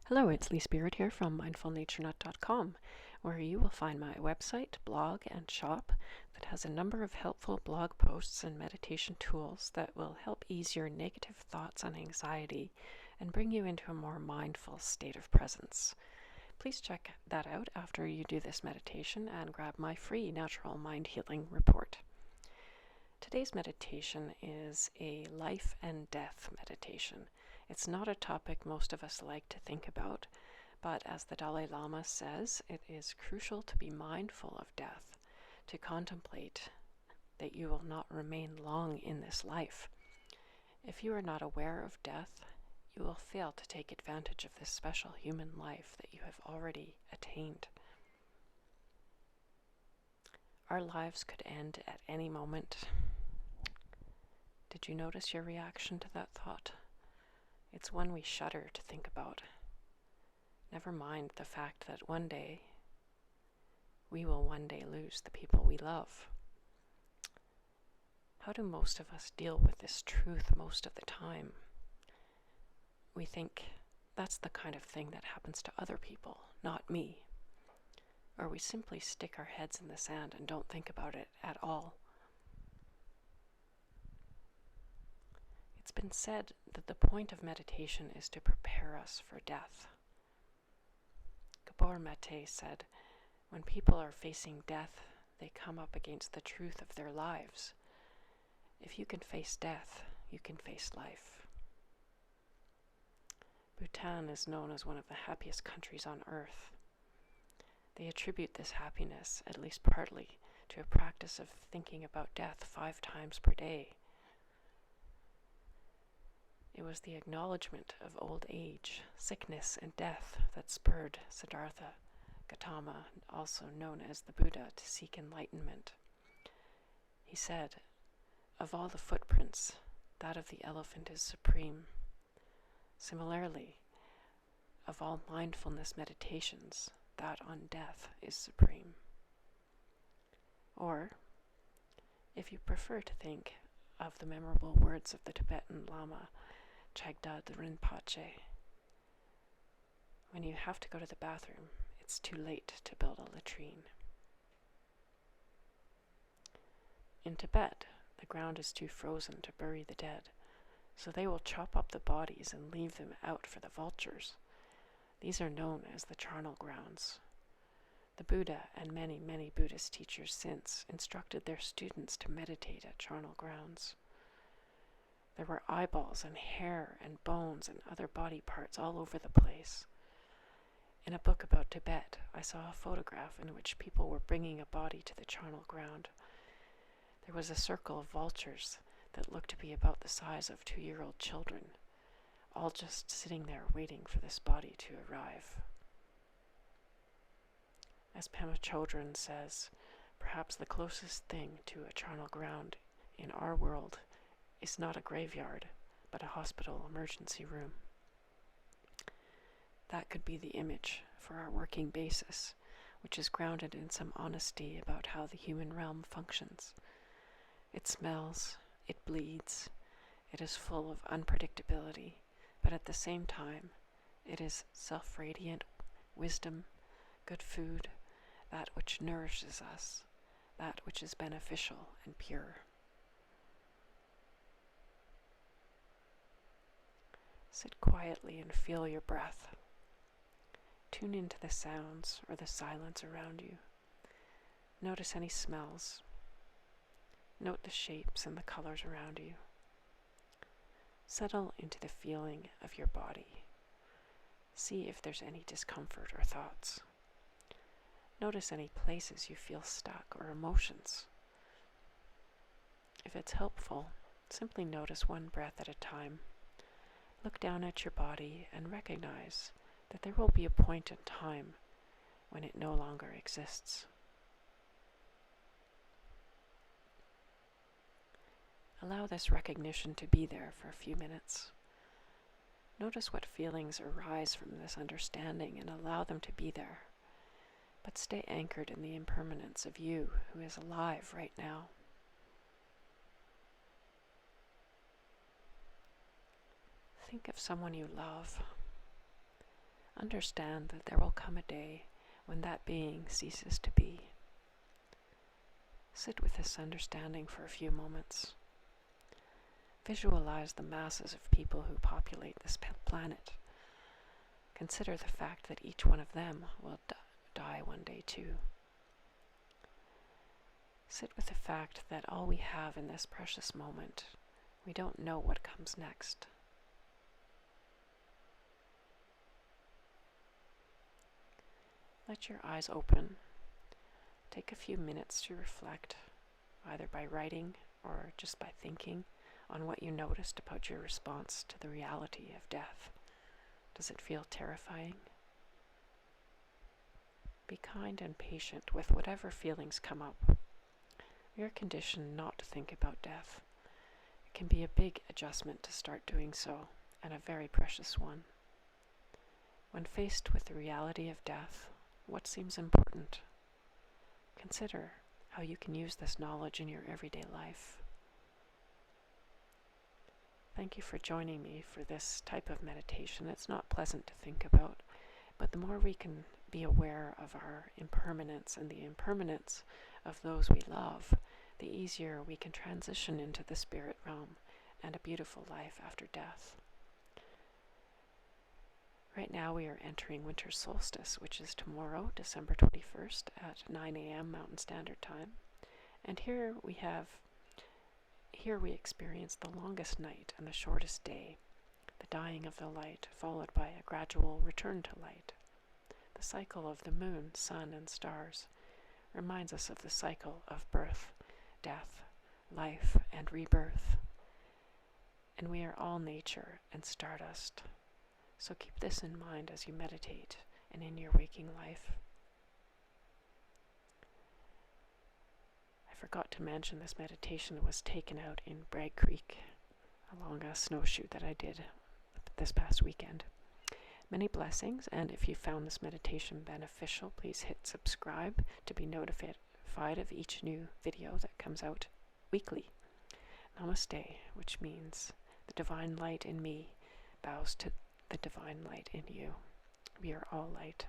Hello, it's Lee Spirit here from mindfulnaturenut.com, where you will find my website, blog, and shop that has a number of helpful blog posts and meditation tools that will help ease your negative thoughts and anxiety and bring you into a more mindful state of presence. Please check that out after you do this meditation and grab my free Natural Mind Healing Report. Today's meditation is a life and death meditation. It's not a topic most of us like to think about, but as the Dalai Lama says, it is crucial to be mindful of death, to contemplate that you will not remain long in this life. If you are not aware of death, you will fail to take advantage of this special human life that you have already attained. Our lives could end at any moment. Did you notice your reaction to that thought? It's one we shudder to think about. Never mind the fact that we will one day lose the people we love. How do most of us deal with this truth most of the time? We think that's the kind of thing that happens to other people, not me. Or we simply stick our heads in the sand and don't think about it at all. It's been said that the point of meditation is to prepare us for death. Gabor Mate said, when people are facing death, they come up against the truth of their lives. If you can face death, you can face life. Bhutan is known as one of the happiest countries on earth. They attribute this happiness, at least partly, to a practice of thinking about death 5 times per day. It was the acknowledgement of old age, sickness, and death that spurred Siddhartha Gautama, also known as the Buddha, to seek enlightenment. He said, "Of all the footprints, that of the elephant is supreme. Similarly, of all mindfulness meditations, that on death is supreme." Or, if you prefer to think of the memorable words of the Tibetan Lama Chagdud Rinpoche, when you have to go to the bathroom, it's too late to build a latrine. In Tibet, the ground is too frozen to bury the dead, so they will chop up the bodies and leave them out for the vultures. These are known as the charnel grounds. The Buddha and many, many Buddhist teachers since instructed their students to meditate at charnel grounds. There were eyeballs and hair and bones and other body parts all over the place. In a book about Tibet, I saw a photograph in which people were bringing a body to the charnel ground. There was a circle of vultures that looked to be about the size of 2-year-old children, all just sitting there waiting for this body to arrive. As Pema Chodron says, perhaps the closest thing to a charnel ground in our world is not a graveyard, but a hospital emergency room. That could be the image for our working basis, which is grounded in some honesty about how the human realm functions. It smells, it bleeds, it is full of unpredictability, but at the same time, it is self-radiant wisdom, good food, that which nourishes us, that which is beneficial and pure. Sit quietly and feel your breath. Tune into the sounds or the silence around you. Notice any smells. Note the shapes and the colors around you. Settle into the feeling of your body. See if there's any discomfort or thoughts. Notice any places you feel stuck or emotions. If it's helpful, simply notice one breath at a time. Look down at your body and recognize that there will be a point in time when it no longer exists. Allow this recognition to be there for a few minutes. Notice what feelings arise from this understanding and allow them to be there, but stay anchored in the impermanence of you who is alive right now. Think of someone you love. understand that there will come a day when that being ceases to be. Sit with this understanding for a few moments. Visualize the masses of people who populate this planet. Consider the fact that each one of them will die one day too. Sit with the fact that all we have in this precious moment, we don't know what comes next. Let your eyes open. Take a few minutes to reflect, either by writing or just by thinking on what you noticed about your response to the reality of death. Does it feel terrifying? Be kind and patient with whatever feelings come up. We are conditioned not to think about death. It can be a big adjustment to start doing so, and a very precious one. When faced with the reality of death, what seems important? Consider how you can use this knowledge in your everyday life. Thank you for joining me for this type of meditation. It's not pleasant to think about, but the more we can be aware of our impermanence and the impermanence of those we love, the easier we can transition into the spirit realm and a beautiful life after death. Right now we are entering winter solstice, which is tomorrow, December 21st at 9 a.m. Mountain Standard Time. And here we experience the longest night and the shortest day, the dying of the light, followed by a gradual return to light. The cycle of the moon, sun, and stars reminds us of the cycle of birth, death, life, and rebirth. And we are all nature and stardust. So keep this in mind as you meditate and in your waking life. I forgot to mention this meditation was taken out in Bragg Creek along a snowshoe that I did this past weekend. Many blessings, and if you found this meditation beneficial, please hit subscribe to be notified of each new video that comes out weekly. Namaste, which means the divine light in me bows to the divine light in you. We are all light.